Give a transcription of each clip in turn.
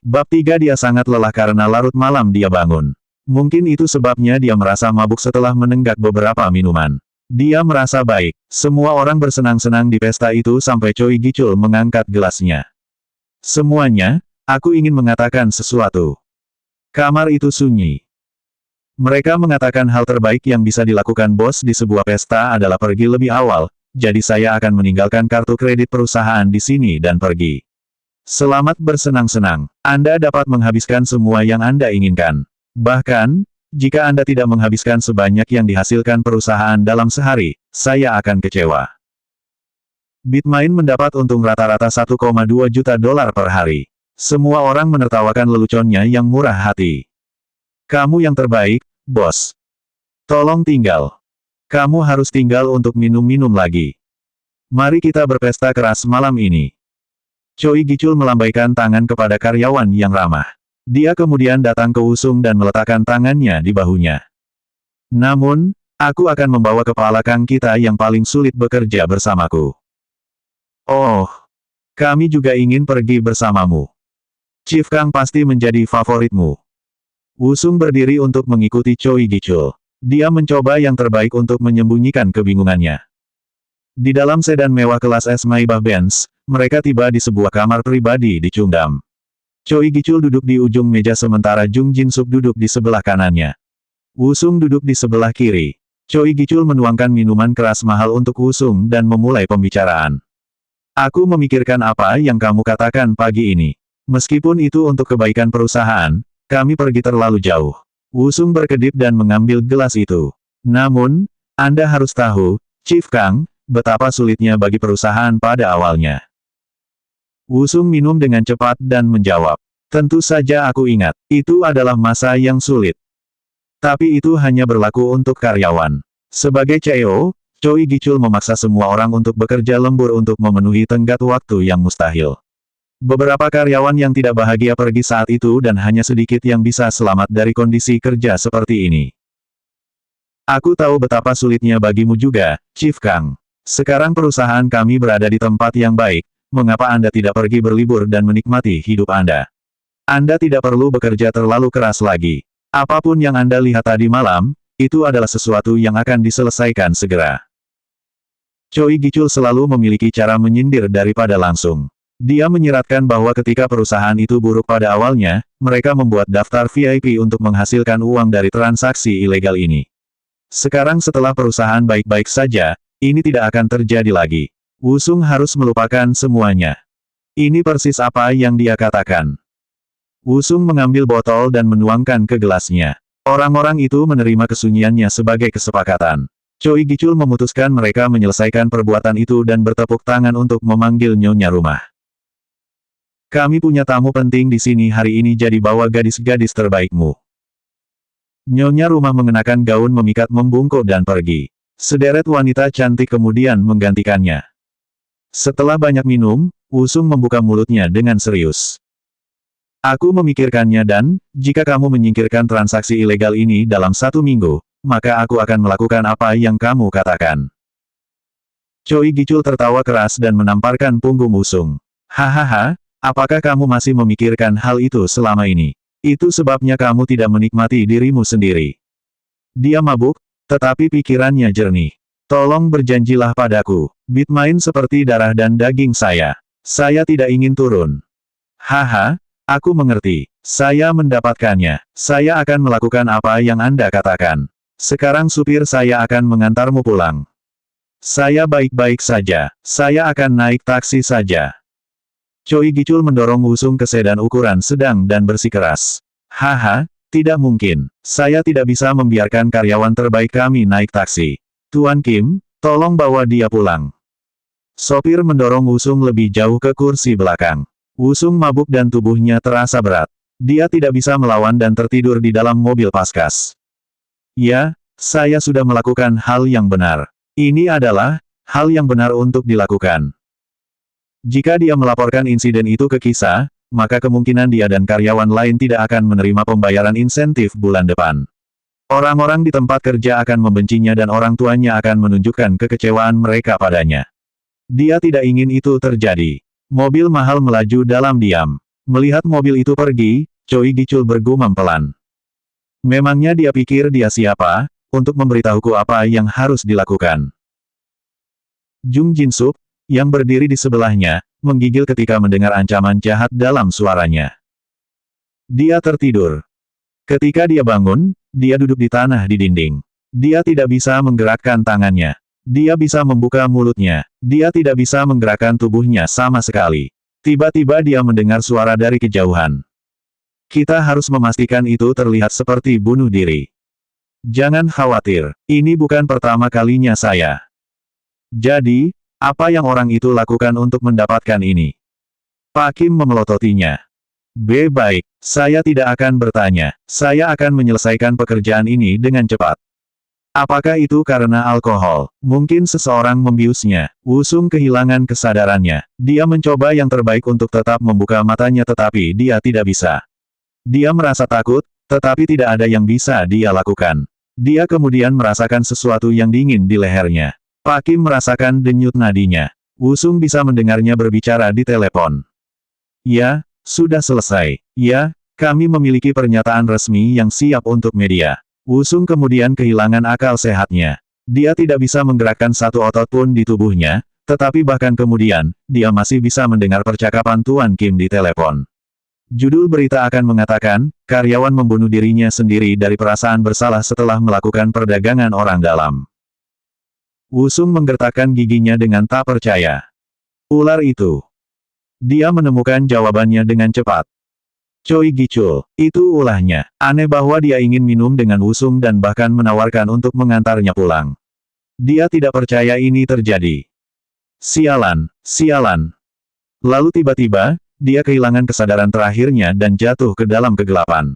Bab 3 Dia sangat lelah karena larut malam dia bangun. Mungkin itu sebabnya dia merasa mabuk setelah menenggak beberapa minuman. Dia merasa baik. Semua orang bersenang-senang di pesta itu sampai Choi Gichul mengangkat gelasnya. Semuanya, aku ingin mengatakan sesuatu. Kamar itu sunyi. Mereka mengatakan hal terbaik yang bisa dilakukan bos di sebuah pesta adalah pergi lebih awal, jadi saya akan meninggalkan kartu kredit perusahaan di sini dan pergi. Selamat bersenang-senang. Anda dapat menghabiskan semua yang Anda inginkan. Bahkan, jika Anda tidak menghabiskan sebanyak yang dihasilkan perusahaan dalam sehari, saya akan kecewa. Bitmain mendapat untung rata-rata 1,2 juta dolar per hari. Semua orang menertawakan leluconnya yang murah hati. Kamu yang terbaik, bos. Tolong tinggal. Kamu harus tinggal untuk minum-minum lagi. Mari kita berpesta keras malam ini. Choi Gichul melambaikan tangan kepada karyawan yang ramah. Dia kemudian datang ke Wusung dan meletakkan tangannya di bahunya. Namun, aku akan membawa kepala Kang kita yang paling sulit bekerja bersamaku. Oh, kami juga ingin pergi bersamamu. Chief Kang pasti menjadi favoritmu. Wusung berdiri untuk mengikuti Choi Gichul. Dia mencoba yang terbaik untuk menyembunyikan kebingungannya. Di dalam sedan mewah kelas S Maybach Benz, mereka tiba di sebuah kamar pribadi di Chungdam. Choi Gichul duduk di ujung meja sementara Jung Jin-suk duduk di sebelah kanannya. Wusung duduk di sebelah kiri. Choi Gichul menuangkan minuman keras mahal untuk Wusung dan memulai pembicaraan. Aku memikirkan apa yang kamu katakan pagi ini. Meskipun itu untuk kebaikan perusahaan, kami pergi terlalu jauh. Wusung berkedip dan mengambil gelas itu. Namun, Anda harus tahu, Chief Kang, betapa sulitnya bagi perusahaan pada awalnya. Wusung minum dengan cepat dan menjawab. Tentu saja aku ingat, itu adalah masa yang sulit. Tapi itu hanya berlaku untuk karyawan. Sebagai CEO, Choi Gichul memaksa semua orang untuk bekerja lembur untuk memenuhi tenggat waktu yang mustahil. Beberapa karyawan yang tidak bahagia pergi saat itu dan hanya sedikit yang bisa selamat dari kondisi kerja seperti ini. Aku tahu betapa sulitnya bagimu juga, Chief Kang. Sekarang perusahaan kami berada di tempat yang baik, mengapa Anda tidak pergi berlibur dan menikmati hidup Anda? Anda tidak perlu bekerja terlalu keras lagi. Apapun yang Anda lihat tadi malam, itu adalah sesuatu yang akan diselesaikan segera. Choi Gichul selalu memiliki cara menyindir daripada langsung. Dia menyiratkan bahwa ketika perusahaan itu buruk pada awalnya, mereka membuat daftar VIP untuk menghasilkan uang dari transaksi ilegal ini. Sekarang setelah perusahaan baik-baik saja, ini tidak akan terjadi lagi. Wusung harus melupakan semuanya. Ini persis apa yang dia katakan. Wusung mengambil botol dan menuangkan ke gelasnya. Orang-orang itu menerima kesunyiannya sebagai kesepakatan. Choi Gichul memutuskan mereka menyelesaikan perbuatan itu dan bertepuk tangan untuk memanggil nyonya rumah. Kami punya tamu penting di sini hari ini jadi bawa gadis-gadis terbaikmu. Nyonya rumah mengenakan gaun memikat membungkuk dan pergi. Sederet wanita cantik kemudian menggantikannya. Setelah banyak minum, Wusung membuka mulutnya dengan serius. Aku memikirkannya dan, jika kamu menyingkirkan transaksi ilegal ini dalam 1 minggu, maka aku akan melakukan apa yang kamu katakan. Choi Gichul tertawa keras dan menamparkan punggung Wusung. Hahaha. Apakah kamu masih memikirkan hal itu selama ini? Itu sebabnya kamu tidak menikmati dirimu sendiri. Dia mabuk, tetapi pikirannya jernih. Tolong berjanjilah padaku. Bitmain seperti darah dan daging saya. Saya tidak ingin turun. Haha, aku mengerti. Saya mendapatkannya. Saya akan melakukan apa yang Anda katakan. Sekarang supir saya akan mengantarmu pulang. Saya baik-baik saja. Saya akan naik taksi saja. Choi Gichul mendorong Wusung ke sedan ukuran sedang dan bersikeras. Haha, tidak mungkin. Saya tidak bisa membiarkan karyawan terbaik kami naik taksi. Tuan Kim, tolong bawa dia pulang. Sopir mendorong Wusung lebih jauh ke kursi belakang. Wusung mabuk dan tubuhnya terasa berat. Dia tidak bisa melawan dan tertidur di dalam mobil Paskas. Ya, saya sudah melakukan hal yang benar. Ini adalah hal yang benar untuk dilakukan. Jika dia melaporkan insiden itu ke Kisa, maka kemungkinan dia dan karyawan lain tidak akan menerima pembayaran insentif bulan depan. Orang-orang di tempat kerja akan membencinya dan orang tuanya akan menunjukkan kekecewaan mereka padanya. Dia tidak ingin itu terjadi. Mobil mahal melaju dalam diam. Melihat mobil itu pergi, Choi Gichul bergumam pelan. Memangnya dia pikir dia siapa, untuk memberitahuku apa yang harus dilakukan. Jung Jin-sup, yang berdiri di sebelahnya, menggigil ketika mendengar ancaman jahat dalam suaranya. Dia tertidur. Ketika dia bangun, dia duduk di tanah di dinding. Dia tidak bisa menggerakkan tangannya. Dia bisa membuka mulutnya. Dia tidak bisa menggerakkan tubuhnya sama sekali. Tiba-tiba dia mendengar suara dari kejauhan. Kita harus memastikan itu terlihat seperti bunuh diri. Jangan khawatir, ini bukan pertama kalinya saya. Jadi, apa yang orang itu lakukan untuk mendapatkan ini? Pak Kim memelototinya. Baik, saya tidak akan bertanya. Saya akan menyelesaikan pekerjaan ini dengan cepat. Apakah itu karena alkohol? Mungkin seseorang membiusnya. Wusung kehilangan kesadarannya. Dia mencoba yang terbaik untuk tetap membuka matanya tetapi dia tidak bisa. Dia merasa takut, tetapi tidak ada yang bisa dia lakukan. Dia kemudian merasakan sesuatu yang dingin di lehernya. Pak Kim merasakan denyut nadinya. Wusung bisa mendengarnya berbicara di telepon. Ya, sudah selesai. Ya, kami memiliki pernyataan resmi yang siap untuk media. Wusung kemudian kehilangan akal sehatnya. Dia tidak bisa menggerakkan satu otot pun di tubuhnya, tetapi bahkan kemudian, dia masih bisa mendengar percakapan Tuan Kim di telepon. Judul berita akan mengatakan, karyawan membunuh dirinya sendiri dari perasaan bersalah setelah melakukan perdagangan orang dalam. Wusung menggertakkan giginya dengan tak percaya. Ular itu. Dia menemukan jawabannya dengan cepat. Choi Gichul, itu ulahnya. Aneh bahwa dia ingin minum dengan Wusung dan bahkan menawarkan untuk mengantarnya pulang. Dia tidak percaya ini terjadi. Sialan, sialan. Lalu tiba-tiba, dia kehilangan kesadaran terakhirnya dan jatuh ke dalam kegelapan.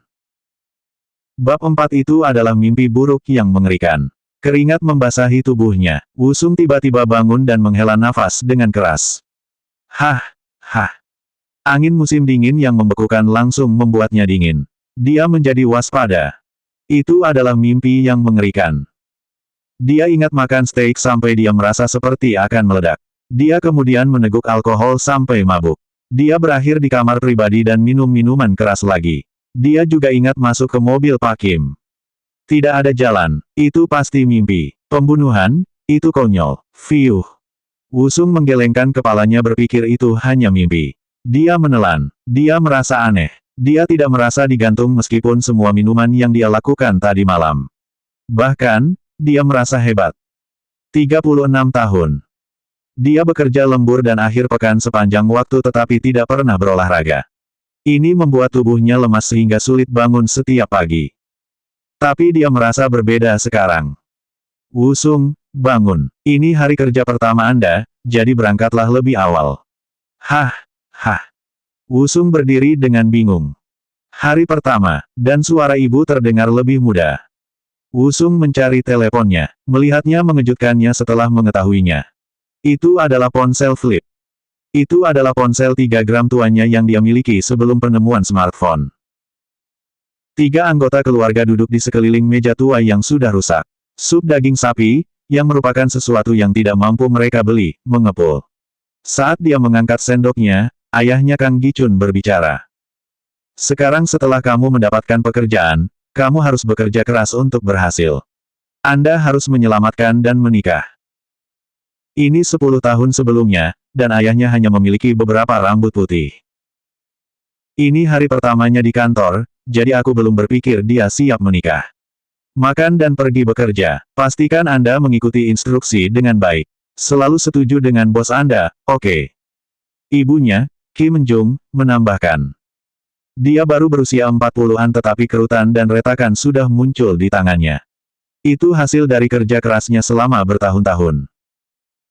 Bab 4 itu adalah mimpi buruk yang mengerikan. Keringat membasahi tubuhnya. Wusung tiba-tiba bangun dan menghela nafas dengan keras. Hah, hah. Angin musim dingin yang membekukan langsung membuatnya dingin. Dia menjadi waspada. Itu adalah mimpi yang mengerikan. Dia ingat makan steak sampai dia merasa seperti akan meledak. Dia kemudian meneguk alkohol sampai mabuk. Dia berakhir di kamar pribadi dan minum minuman keras lagi. Dia juga ingat masuk ke mobil Pak Kim. Tidak ada jalan. Itu pasti mimpi. Pembunuhan, itu konyol. Fiuh. Wusung menggelengkan kepalanya berpikir itu hanya mimpi. Dia menelan. Dia merasa aneh. Dia tidak merasa digantung meskipun semua minuman yang dia lakukan tadi malam. Bahkan, dia merasa hebat. 36 tahun. Dia bekerja lembur dan akhir pekan sepanjang waktu tetapi tidak pernah berolahraga. Ini membuat tubuhnya lemas sehingga sulit bangun setiap pagi. Tapi dia merasa berbeda sekarang. Wusung, bangun. Ini hari kerja pertama Anda, jadi berangkatlah lebih awal. Hah. Hah. Wusung berdiri dengan bingung. Hari pertama, dan suara ibu terdengar lebih muda. Wusung mencari teleponnya. Melihatnya mengejutkannya setelah mengetahuinya. Itu adalah ponsel flip. Itu adalah ponsel 3 gram tuanya yang dia miliki sebelum penemuan smartphone. 3 anggota keluarga duduk di sekeliling meja tua yang sudah rusak. Sup daging sapi, yang merupakan sesuatu yang tidak mampu mereka beli, mengepul. Saat dia mengangkat sendoknya, ayahnya Kang Gichun berbicara. Sekarang setelah kamu mendapatkan pekerjaan, kamu harus bekerja keras untuk berhasil. Anda harus menyelamatkan dan menikah. Ini 10 tahun sebelumnya, dan ayahnya hanya memiliki beberapa rambut putih. Ini hari pertamanya di kantor, jadi aku belum berpikir dia siap menikah. Makan dan pergi bekerja. Pastikan Anda mengikuti instruksi dengan baik. Selalu setuju dengan bos Anda, oke. Ibunya, Kim Jung, menambahkan. Dia baru berusia 40-an tetapi kerutan dan retakan sudah muncul di tangannya. Itu hasil dari kerja kerasnya selama bertahun-tahun.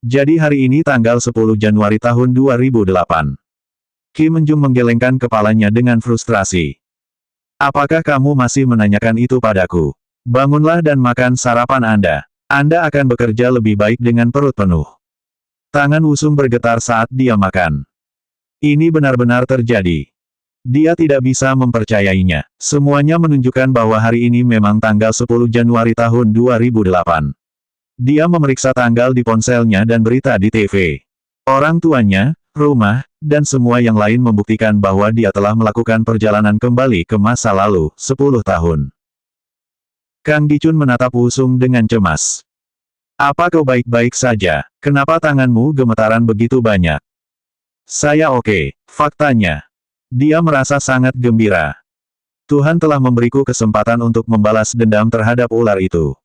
Jadi hari ini tanggal 10 Januari tahun 2008. Kim Jung menggelengkan kepalanya dengan frustrasi. Apakah kamu masih menanyakan itu padaku? Bangunlah dan makan sarapan Anda. Anda akan bekerja lebih baik dengan perut penuh. Tangan Wusung bergetar saat dia makan. Ini benar-benar terjadi. Dia tidak bisa mempercayainya. Semuanya menunjukkan bahwa hari ini memang tanggal 10 Januari tahun 2008. Dia memeriksa tanggal di ponselnya dan berita di TV. Orang tuanya, rumah, dan semua yang lain membuktikan bahwa dia telah melakukan perjalanan kembali ke masa lalu, 10 tahun. Kang Gichun menatap Wusung dengan cemas. Apa kau baik-baik saja? Kenapa tanganmu gemetaran begitu banyak? Saya oke. Faktanya. Dia merasa sangat gembira. Tuhan telah memberiku kesempatan untuk membalas dendam terhadap ular itu.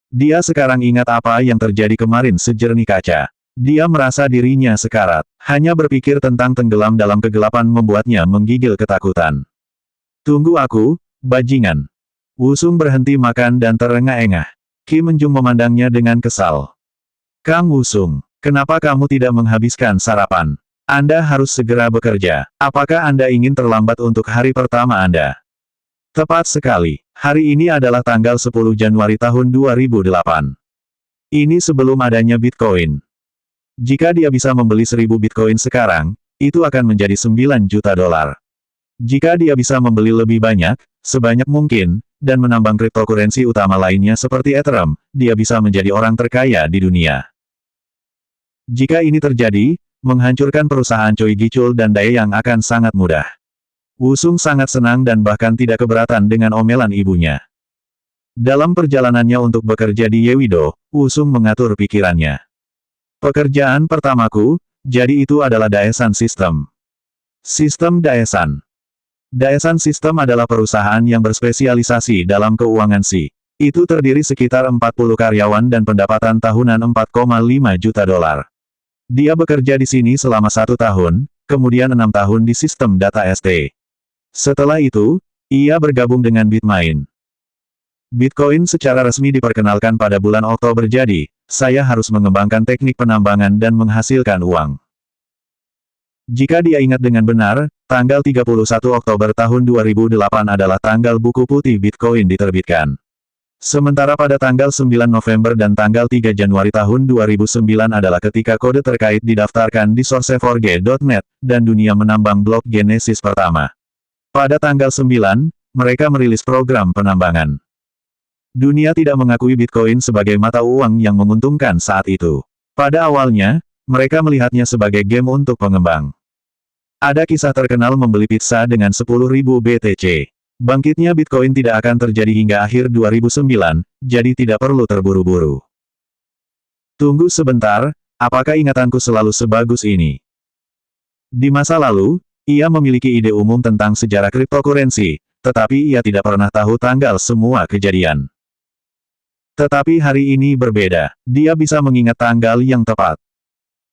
Dia sekarang ingat apa yang terjadi kemarin sejernih kaca. Dia merasa dirinya sekarat. Hanya berpikir tentang tenggelam dalam kegelapan membuatnya menggigil ketakutan. Tunggu aku, bajingan. Wusung berhenti makan dan terengah-engah. Kim Menjung memandangnya dengan kesal. Kang Wusung, kenapa kamu tidak menghabiskan sarapan? Anda harus segera bekerja. Apakah Anda ingin terlambat untuk hari pertama Anda? Tepat sekali. Hari ini adalah tanggal 10 Januari tahun 2008. Ini sebelum adanya Bitcoin. Jika dia bisa membeli 1000 Bitcoin sekarang, itu akan menjadi 9 juta dolar. Jika dia bisa membeli lebih banyak, sebanyak mungkin, dan menambang kriptokurensi utama lainnya seperti Ethereum, dia bisa menjadi orang terkaya di dunia. Jika ini terjadi, menghancurkan perusahaan Choi Gichul dan Daeyang akan sangat mudah. Wusung sangat senang dan bahkan tidak keberatan dengan omelan ibunya. Dalam perjalanannya untuk bekerja di Yewido, Wusung mengatur pikirannya. Pekerjaan pertamaku, jadi itu adalah Daesan System. Sistem Daesan. Daesan System adalah perusahaan yang berspesialisasi dalam keuangan SI. Itu terdiri sekitar 40 karyawan dan pendapatan tahunan 4,5 juta dolar. Dia bekerja di sini selama 1 tahun, kemudian 6 tahun di sistem data ST. Setelah itu, ia bergabung dengan Bitmain. Bitcoin secara resmi diperkenalkan pada bulan Oktober jadi, saya harus mengembangkan teknik penambangan dan menghasilkan uang. Jika dia ingat dengan benar, tanggal 31 Oktober tahun 2008 adalah tanggal buku putih Bitcoin diterbitkan. Sementara pada tanggal 9 November dan tanggal 3 Januari tahun 2009 adalah ketika kode terkait didaftarkan di Source4G.net, dan dunia menambang blok Genesis pertama. Pada tanggal 9, mereka merilis program penambangan. Dunia tidak mengakui Bitcoin sebagai mata uang yang menguntungkan saat itu. Pada awalnya, mereka melihatnya sebagai game untuk pengembang. Ada kisah terkenal membeli pizza dengan 10.000 BTC. Bangkitnya Bitcoin tidak akan terjadi hingga akhir 2009, jadi tidak perlu terburu-buru. Tunggu sebentar, apakah ingatanku selalu sebagus ini? Di masa lalu, ia memiliki ide umum tentang sejarah kriptokurensi, tetapi ia tidak pernah tahu tanggal semua kejadian. Tetapi hari ini berbeda. Dia bisa mengingat tanggal yang tepat.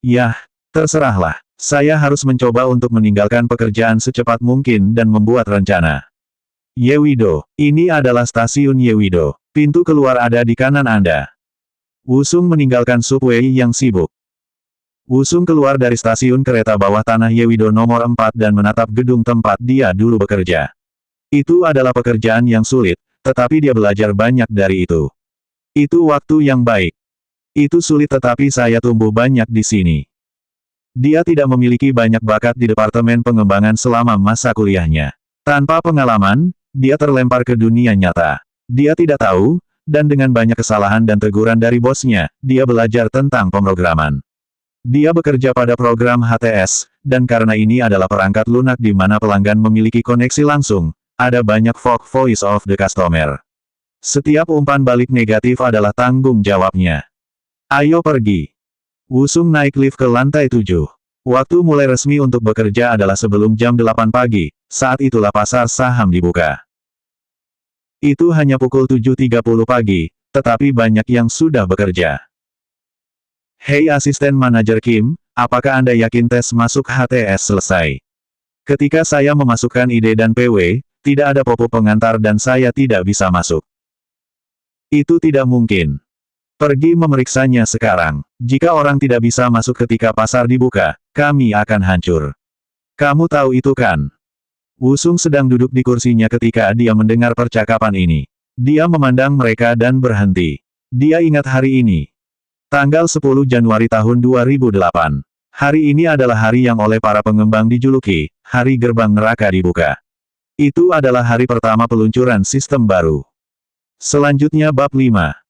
Yah, terserahlah. Saya harus mencoba untuk meninggalkan pekerjaan secepat mungkin dan membuat rencana. Yewido. Ini adalah stasiun Yewido. Pintu keluar ada di kanan Anda. Wusung meninggalkan subway yang sibuk. Wusung keluar dari stasiun kereta bawah tanah Yewido nomor 4 dan menatap gedung tempat dia dulu bekerja. Itu adalah pekerjaan yang sulit, tetapi dia belajar banyak dari itu. Itu waktu yang baik. Itu sulit tetapi saya tumbuh banyak di sini. Dia tidak memiliki banyak bakat di departemen pengembangan selama masa kuliahnya. Tanpa pengalaman, dia terlempar ke dunia nyata. Dia tidak tahu, dan dengan banyak kesalahan dan teguran dari bosnya, dia belajar tentang pemrograman. Dia bekerja pada program HTS, dan karena ini adalah perangkat lunak di mana pelanggan memiliki koneksi langsung, ada banyak fog voice of the customer. Setiap umpan balik negatif adalah tanggung jawabnya. Ayo pergi. Wusung naik lift ke lantai 7. Waktu mulai resmi untuk bekerja adalah sebelum jam 8 pagi, saat itulah pasar saham dibuka. Itu hanya pukul 7.30 pagi, tetapi banyak yang sudah bekerja. Hei asisten manajer Kim, apakah Anda yakin tes masuk HTS selesai? Ketika saya memasukkan ide dan PW, tidak ada pop-up pengantar dan saya tidak bisa masuk. Itu tidak mungkin. Pergi memeriksanya sekarang. Jika orang tidak bisa masuk ketika pasar dibuka, kami akan hancur. Kamu tahu itu kan? Wusung sedang duduk di kursinya ketika dia mendengar percakapan ini. Dia memandang mereka dan berhenti. Dia ingat hari ini. Tanggal 10 Januari tahun 2008. Hari ini adalah hari yang oleh para pengembang dijuluki, Hari Gerbang Neraka dibuka. Itu adalah hari pertama peluncuran sistem baru. Selanjutnya bab 5.